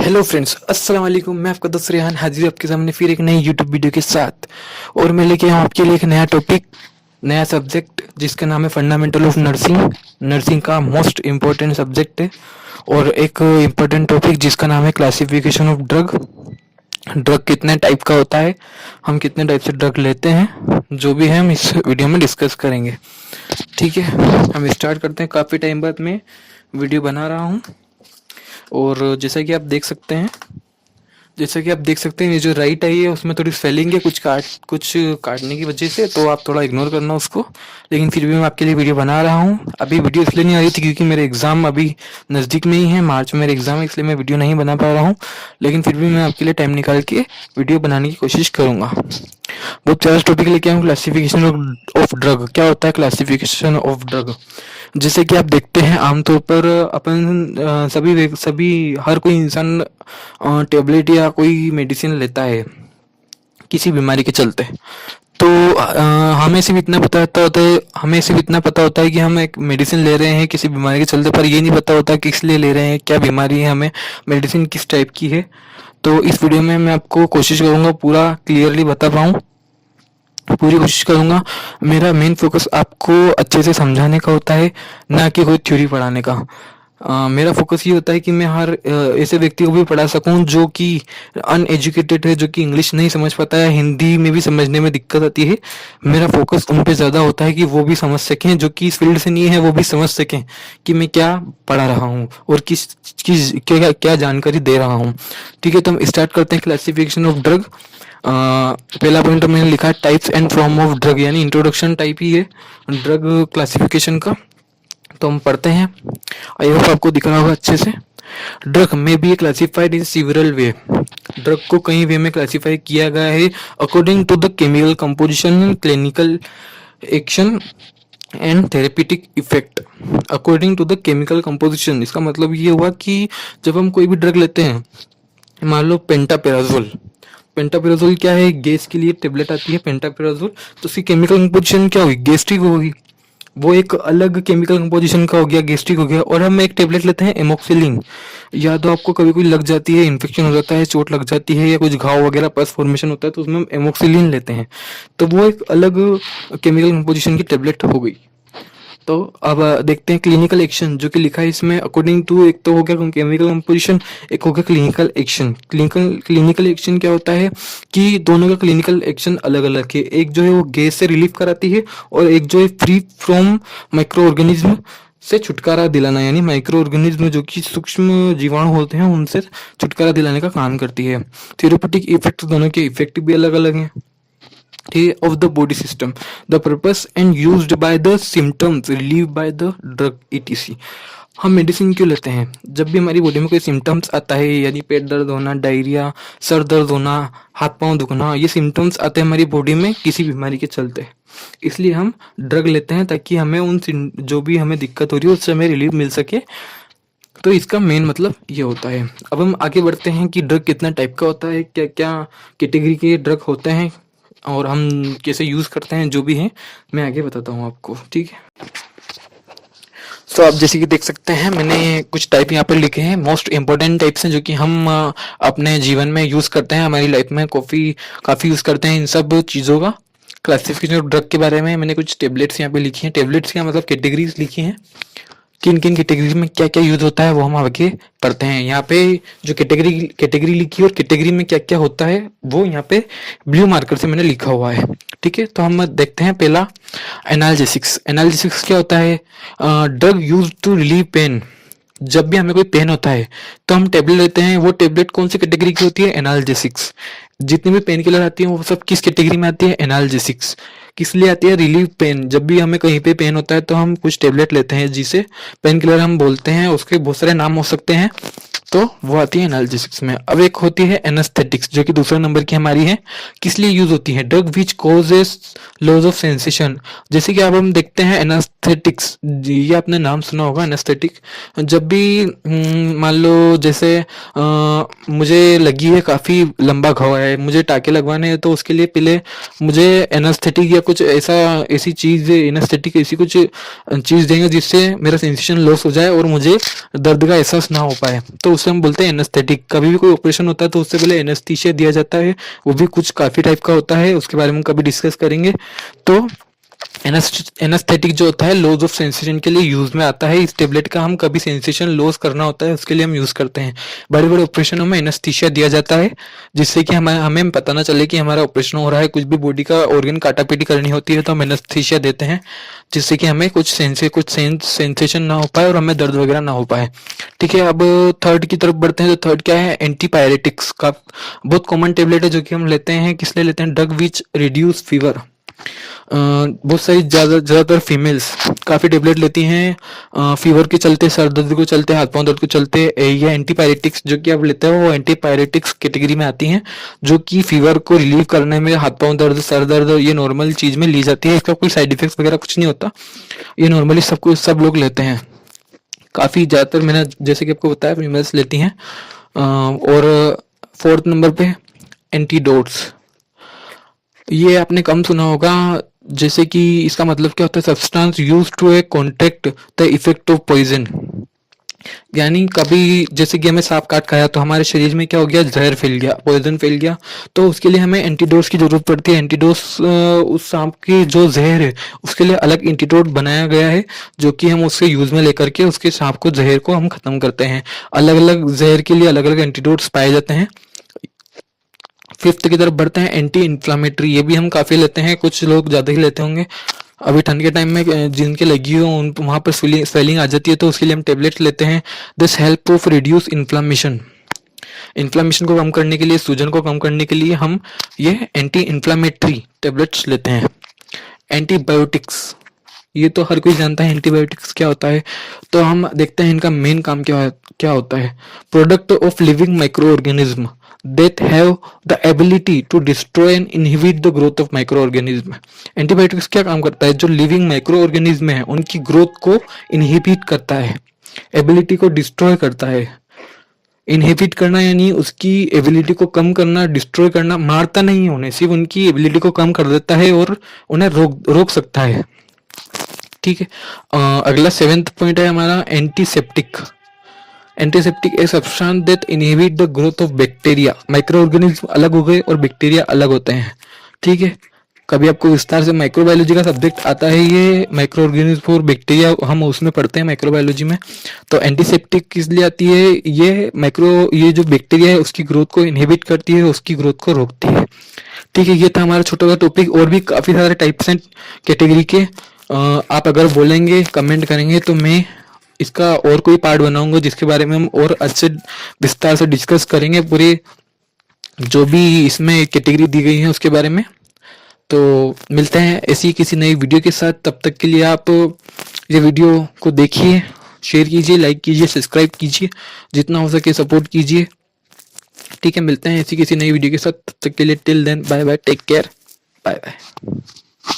Hello friends, अस्सलाम वालेकुम। मैं आपका दोस्त रेहान हाजिर हूं आपके सामने फिर एक नई यूट्यूब वीडियो के साथ। और मैं लेके आया हूं आपके लिए एक नया टॉपिक, नया सब्जेक्ट जिसका नाम है फंडामेंटल ऑफ नर्सिंग। नर्सिंग का मोस्ट इम्पोर्टेंट सब्जेक्ट है। और एक इम्पोर्टेंट टॉपिक जिसका नाम है क्लासिफिकेशन ऑफ ड्रग। ड्रग कितने टाइप का होता है, हम कितने टाइप से ड्रग लेते हैं, जो भी है हम इस वीडियो में डिस्कस करेंगे। ठीक है, हम स्टार्ट करते हैं। काफ़ी टाइम बाद मैं वीडियो बना रहा हूँ। और जैसा कि आप देख सकते हैं ये जो राइट आई है उसमें थोड़ी स्पेलिंग है, कुछ काटने की वजह से, तो आप थोड़ा इग्नोर करना उसको। लेकिन फिर भी मैं आपके लिए वीडियो बना रहा हूँ। अभी वीडियो इसलिए नहीं आ रही थी क्योंकि मेरे एग्ज़ाम अभी नज़दीक में ही है, मार्च में मेरे एग्ज़ाम है, इसलिए मैं वीडियो नहीं बना पा रहा हूँ। लेकिन फिर भी मैं आपके लिए टाइम निकाल के वीडियो बनाने की कोशिश करूँगा। बहुत प्यारा टॉपिक लेके आऊँ, क्लासिफिकेशन ऑफ ड्रग। क्या होता है क्लासिफिकेशन ऑफ ड्रग? जैसे कि आप देखते हैं आमतौर पर अपन सभी हर कोई इंसान टेबलेट या कोई मेडिसिन लेता है किसी बीमारी के चलते। तो हमें सिर्फ इतना पता होता है कि हम एक मेडिसिन ले रहे हैं किसी बीमारी के चलते, पर ये नहीं पता होता कि किस लिए ले रहे हैं, क्या बीमारी है, हमें मेडिसिन किस टाइप की है। तो इस वीडियो में मैं आपको कोशिश करूँगा पूरा क्लियरली बता पाऊँ, पूरी कोशिश करूँगा। मेरा मेन फोकस आपको अच्छे से समझाने का होता है, ना कि कोई थ्योरी पढ़ाने का। मेरा फोकस ये होता है कि मैं हर ऐसे व्यक्ति को भी पढ़ा सकूं जो कि अनएजुकेटेड है, जो कि इंग्लिश नहीं समझ पाता है, हिंदी में भी समझने में दिक्कत आती है। मेरा फोकस उन पे ज़्यादा होता है कि वो भी समझ सकें, जो कि इस फील्ड से नहीं है, वो भी समझ सकें कि मैं क्या पढ़ा रहा हूँ और किस क्या क्या जानकारी दे रहा हूँ। ठीक है, तो हम स्टार्ट करते हैं क्लासिफिकेशन ऑफ ड्रग। पहला पॉइंट मैंने लिखा है types and form of drug, यानी इंट्रोडक्शन टाइप ही है ड्रग क्लासिफिकेशन का। तो हम पढ़ते हैं, आई होप आपको दिख रहा होगा अच्छे से। ड्रग में be classified in several way. Drug को कई वे में क्लासिफाई किया गया है according to the chemical composition, clinical action and therapeutic effect. According to the chemical composition, इसका मतलब ये हुआ कि जब हम कोई भी ड्रग लेते हैं, मान लो पेंटापेराजोल। पेंटापेराजोल क्या है? गैस के लिए टेबलेट आती है पेंटापेराजोल। तो उसकी केमिकल कंपोजिशन क्या होगी? गैस्ट्रिक होगी। वो एक अलग केमिकल कंपोजिशन का हो गया, गैस्ट्रिक हो गया। और हम एक टेबलेट लेते हैं एमोक्सिलिन। या तो आपको कभी कोई लग जाती है, इन्फेक्शन हो जाता है, चोट लग जाती है, या कुछ घाव वगैरह पस फॉर्मेशन होता है, तो उसमें हम एमोक्सिलिन लेते हैं। तो वो एक अलग केमिकल कंपोजिशन की टेबलेट हो गई। तो अब देखते हैं क्लिनिकल एक्शन, जो कि लिखा है इसमें अकॉर्डिंग टू, एक तो हो गया केमिकल कंपोजिशन, एक हो गया क्लिनिकल एक्शन। क्लिनिकल एक्शन क्या होता है कि दोनों का क्लिनिकल एक्शन अलग अलग है। एक जो है वो गैस से रिलीफ कराती है, और एक जो है फ्री फ्रॉम माइक्रो ऑर्गेनिज्म से छुटकारा दिलाना, यानी माइक्रो ऑर्गेनिज्म जो कि सूक्ष्म जीवाणु होते हैं उनसे छुटकारा दिलाने का काम करती है। थेरेप्यूटिक इफेक्ट, दोनों के इफेक्ट भी अलग अलग हैं of the body system, the purpose and used by the symptoms relieved by the drug etc। हम मेडिसिन क्यों लेते हैं? जब भी हमारी बॉडी में कोई सिम्टम्स आता है, यानी पेट दर्द होना, डायरिया, सर दर्द होना, हाथ पांव दुखना, ये सिम्टम्स आते हैं हमारी बॉडी में किसी बीमारी के चलते, इसलिए हम ड्रग लेते हैं ताकि हमें जो भी हमें दिक्कत हो रही है उससे हमें रिलीफ मिल सके। तो इसका मेन मतलब ये होता है। अब हम आगे बढ़ते हैं कि ड्रग कितना टाइप का होता है, क्या क्या कैटेगरी के ड्रग होते हैं, और हम कैसे यूज़ करते हैं, जो भी है मैं आगे बताता हूँ आपको। ठीक है, तो आप जैसे कि देख सकते हैं मैंने कुछ टाइप यहाँ पर लिखे हैं, मोस्ट इम्पोर्टेंट टाइप्स हैं जो कि हम अपने जीवन में यूज़ करते हैं, हमारी लाइफ में काफ़ी यूज़ करते हैं इन सब चीज़ों का। क्लासिफिकेशन ऑफ ड्रग के बारे में मैंने कुछ टेबलेट्स यहाँ पे लिखी हैं। टेबलेट्स का मतलब कैटेगरीज लिखी हैं, किन किन कैटेगरी में क्या क्या यूज होता है वो हम आगे पढ़ते हैं। यहाँ पे जो कैटेगरी लिखी है और कैटेगरी में क्या क्या होता है वो यहाँ पे ब्लू मार्कर से मैंने लिखा हुआ है। ठीक है, तो हम देखते हैं पहला एनाल्जेसिक्स। एनाल्जेसिक्स क्या होता है? Drug use to relieve pain. जब भी हमें कोई पेन होता है तो हम टेबलेट लेते हैं। वो टेबलेट कौन सी कैटेगरी की होती है? एनाल्जेसिक्स। जितनी भी पेन किलर आती है वो सब किस कैटेगरी में आती है? एनाल्जेसिक्स। किस लिए आती है? Relieve pain. जब भी हमें कहीं पे पेन होता है तो हम कुछ टेबलेट लेते हैं जिसे पेन किलर हम बोलते हैं, उसके बहुत सारे नाम हो सकते हैं, तो वो आती है एनाल्जेसिक्स में। अब एक होती है एनेस्थेटिक्स, जो कि दूसरे नंबर की हमारी है। किस लिए यूज होती है? Drug which causes loss of sensation. जैसे कि अब हम देखते हैं एनेस्थेटिक्स, ये आपने नाम सुना होगा एनेस्थेटिक। जब भी मान लो जैसे मुझे लगी है, काफ़ी लंबा घाव है, मुझे टाके लगवाने हैं, तो उसके लिए पहले मुझे एनेस्थेटिक या कुछ ऐसी चीज़, एनेस्थेटिक ऐसी कुछ चीज़ देंगे जिससे मेरा सेंसेशन लॉस हो जाए और मुझे दर्द का एहसास ना हो पाए। तो उसे हम बोलते हैं एनेस्थेटिक। कभी भी कोई ऑपरेशन होता है तो उससे पहले एनेस्थीसिया दिया जाता है, वो भी कुछ काफ़ी टाइप का होता है, उसके बारे में हम कभी डिस्कस करेंगे। तो एनेस्थेटिक जो होता है लॉस ऑफ सेंसेशन के लिए यूज में आता है। इस टेबलेट का हम कभी सेंसेशन लॉस करना होता है उसके लिए हम यूज करते हैं। बड़े बड़े ऑपरेशनों में एनेस्थीसिया दिया जाता है, जिससे कि हमें पता ना चले कि हमारा ऑपरेशन हो रहा है। कुछ भी बॉडी का ऑर्गन काटापीटी करनी होती है तो हम एनेस्थीसिया देते हैं, जिससे कि हमें कुछ सेंसेशन ना हो पाए और हमें दर्द वगैरह ना हो पाए। ठीक है, अब थर्ड की तरफ बढ़ते हैं। तो थर्ड क्या है, एंटीपायरेटिक्स का बहुत कॉमन टेबलेट है जो कि हम लेते हैं। किस लिए लेते हैं, ड्रग विच रिड्यूस फीवर। बहुत सारी ज़्यादातर फीमेल्स काफ़ी टेबलेट लेती हैं फीवर के चलते, सर दर्द को चलते, हाथ पांव दर्द को चलते। ये एंटीपायरेटिक्स जो कि आप लेते हो वो एंटीपायरेटिक्स कैटेगरी में आती हैं, जो कि फीवर को रिलीव करने में, हाथ पांव दर्द, सर दर्द, ये नॉर्मल चीज़ में ली जाती है। इसका कोई साइड इफेक्ट्स वगैरह कुछ नहीं होता, ये नॉर्मली सब लोग लेते हैं। काफ़ी ज़्यादातर मैंने जैसे कि आपको बताया फीमेल्स लेती हैं। और फोर्थ नंबर पे एंटीडोट्स, ये आपने कम सुना होगा। जैसे कि इसका मतलब क्या होता है, substance use to a contract the effect of poison. यानी कभी जैसे कि हमें सांप काट खाया तो हमारे शरीर में क्या हो गया, जहर फैल गया, पॉइजन फैल गया, तो उसके लिए हमें एंटीडोस की जरूरत पड़ती है। एंटीडोस उस सांप की जो जहर है उसके लिए अलग एंटीडोट बनाया गया है, जो कि हम उससे यूज में लेकर के उसके सांप को, जहर को हम खत्म करते हैं। अलग अलग जहर के लिए अलग अलग एंटीडोट्स पाए जाते हैं। फिफ्थ की तरफ बढ़ते हैं, एंटी इन्फ्लामेटरी। ये भी हम काफी लेते हैं, कुछ लोग ज्यादा ही लेते होंगे। अभी ठंड के टाइम में जिनके लगी हो उन वहां पर स्वेलिंग आ जाती है तो उसके लिए हम टेबलेट लेते हैं। This help of reduce inflammation. Inflammation को कम करने के लिए, सूजन को कम करने के लिए हम ये एंटी इन्फ्लामेटरी टेबलेट्स लेते हैं। एंटीबायोटिक्स, ये तो हर कोई जानता है एंटीबायोटिक्स क्या होता है। तो हम देखते हैं इनका मेन काम क्या होता है। Product of living micro organism that have the ability to destroy and inhibit the growth of microorganism। Antibiotics क्या काम करता है, जो लिविंग माइक्रो ऑर्गेनिज्म है उनकी ग्रोथ को इनहिबिट करता है, एबिलिटी को डिस्ट्रॉय करता है। इनहिबिट करना यानी उसकी एबिलिटी को कम करना, डिस्ट्रॉय करना, मारता नहीं उन्हें, सिर्फ उनकी एबिलिटी को कम कर देता है और उन्हें रोक सकता है। ठीक है, अगला सेवेंथ पॉइंट है हमारा antiseptic. Antiseptic a substance that inhibit the growth of bacteria. Micro organism अलग हो गए और बैक्टीरिया अलग होते हैं। ठीक है, कभी आपको विस्तार से माइक्रोबायोलॉजी का सब्जेक्ट आता है, ये माइक्रो ऑर्गेनिज्म और बैक्टीरिया हम उसमें पढ़ते हैं माइक्रोबायोलॉजी में। तो एंटीसेप्टिक किस लिए आती है, ये जो बैक्टीरिया है उसकी ग्रोथ को इनहिबिट करती है, उसकी ग्रोथ को रोकती है। ठीक है, ये था हमारा छोटा सा टॉपिक। और भी काफी सारे टाइप्स एंड कैटेगरी के आप अगर बोलेंगे, कमेंट करेंगे तो मैं इसका और कोई पार्ट बनाऊंगा जिसके बारे में हम और अच्छे विस्तार से डिस्कस करेंगे, पूरी जो भी इसमें कैटेगरी दी गई है उसके बारे में। तो मिलते हैं ऐसी किसी नई वीडियो के साथ। तब तक के लिए आप ये वीडियो को देखिए, शेयर कीजिए, लाइक कीजिए, सब्सक्राइब कीजिए, जितना हो सके सपोर्ट कीजिए। ठीक है, मिलते हैं ऐसी किसी नई वीडियो के साथ। तब तक के लिए till then bye bye, take care, bye bye.